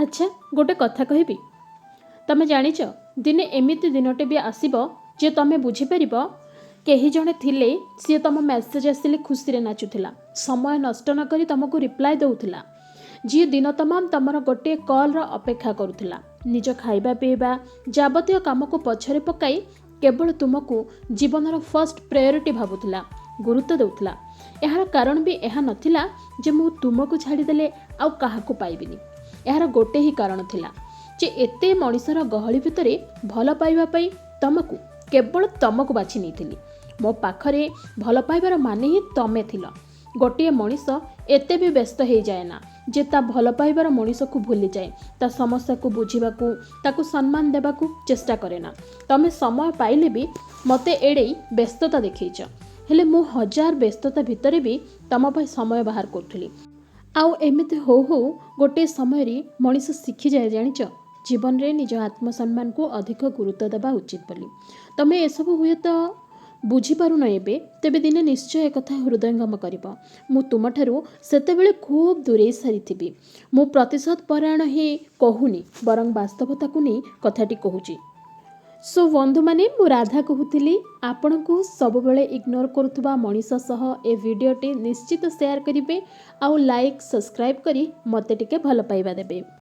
ଆଚ୍ଛା, ଗୋଟେ କଥା କହିବି। ତମେ ଜାଣିଛ, ଦିନେ ଏମିତି ଦିନଟେ ବି ଆସିବ ଯେ ତମେ ବୁଝିପାରିବ କେହି ଜଣେ ଥିଲେ, ସିଏ ତମ ମେସେଜ୍ ଆସିଲେ ଖୁସିରେ ନାଚୁଥିଲା, ସମୟ ନଷ୍ଟ ନ କରି ତମକୁ ରିପ୍ଲାଏ ଦେଉଥିଲା, ଯିଏ ଦିନ ତମାମ ତମର ଗୋଟିଏ କଲ୍ର ଅପେକ୍ଷା କରୁଥିଲା, ନିଜ ଖାଇବା ପିଇବା ଯାବତୀୟ କାମକୁ ପଛରେ ପକାଇ କେବଳ ତୁମକୁ ଜୀବନର ଫର୍ଷ୍ଟ ପ୍ରାୟୋରିଟି ଭାବୁଥିଲା, ଗୁରୁତ୍ୱ ଦେଉଥିଲା। ଏହାର କାରଣ ବି ଏହା ନଥିଲା ଯେ ମୁଁ ତୁମକୁ ଛାଡ଼ିଦେଲେ ଆଉ କାହାକୁ ପାଇବିନି। ଏହାର ଗୋଟେ ହିଁ କାରଣ ଥିଲା ଯେ ଏତେ ମଣିଷର ଗହଳି ଭିତରେ ଭଲ ପାଇବା ପାଇଁ ତମକୁ, କେବଳ ତମକୁ ବାଛି ନେଇଥିଲି। ମୋ ପାଖରେ ଭଲ ପାଇବାର ମାନେ ହିଁ ତମେ ଥିଲ। ଗୋଟିଏ ମଣିଷ ଏତେ ବି ବ୍ୟସ୍ତ ହେଇଯାଏ ନା ଯେ ତା ଭଲ ପାଇବାର ମଣିଷକୁ ଭୁଲିଯାଏ, ତା ସମସ୍ୟାକୁ ବୁଝିବାକୁ, ତାକୁ ସମ୍ମାନ ଦେବାକୁ ଚେଷ୍ଟା କରେ ନା। ତମେ ସମୟ ପାଇଲେ ବି ମୋତେ ଏଡ଼େଇ ବ୍ୟସ୍ତତା ଦେଖେଇଛ, ହେଲେ ମୁଁ ହଜାର ବ୍ୟସ୍ତତା ଭିତରେ ବି ତମ ପାଇଁ ସମୟ ବାହାର କରୁଥିଲି। ଆଉ ଏମିତି ହଉ ହଉ ଗୋଟିଏ ସମୟରେ ମଣିଷ ଶିଖିଯାଏ, ଜାଣିଛ, ଜୀବନରେ ନିଜ ଆତ୍ମସମ୍ମାନକୁ ଅଧିକ ଗୁରୁତ୍ୱ ଦେବା ଉଚିତ ବୋଲି। ତମେ ଏସବୁ ହୁଏତ ବୁଝିପାରୁନ ଏବେ, ତେବେ ଦିନେ ନିଶ୍ଚୟ ଏକଥା ହୃଦୟଙ୍ଗମ କରିବ। ମୁଁ ତୁମଠାରୁ ସେତେବେଳେ ଖୁବ୍ ଦୂରେଇ ସାରିଥିବି। ମୁଁ ପ୍ରତିଶୋଧ ପରାୟଣ ହିଁ କହୁନି, ବରଂ ବାସ୍ତବତାକୁ ନେଇ କଥାଟି କହୁଛି। ସୋ ବନ୍ଧୁମାନେ, ମୁଁ ରାଧା କହୁଥିଲି। ଆପଣଙ୍କୁ ସବୁବେଳେ ଇଗ୍ନୋର କରୁଥିବା ମଣିଷ ସହ ଏ ଭିଡ଼ିଓଟି ନିଶ୍ଚିତ ସେୟାର କରିବେ ଆଉ ଲାଇକ୍ ସବସ୍କ୍ରାଇବ୍ କରି ମୋତେ ଟିକେ ଭଲ ପାଇବା ଦେବେ।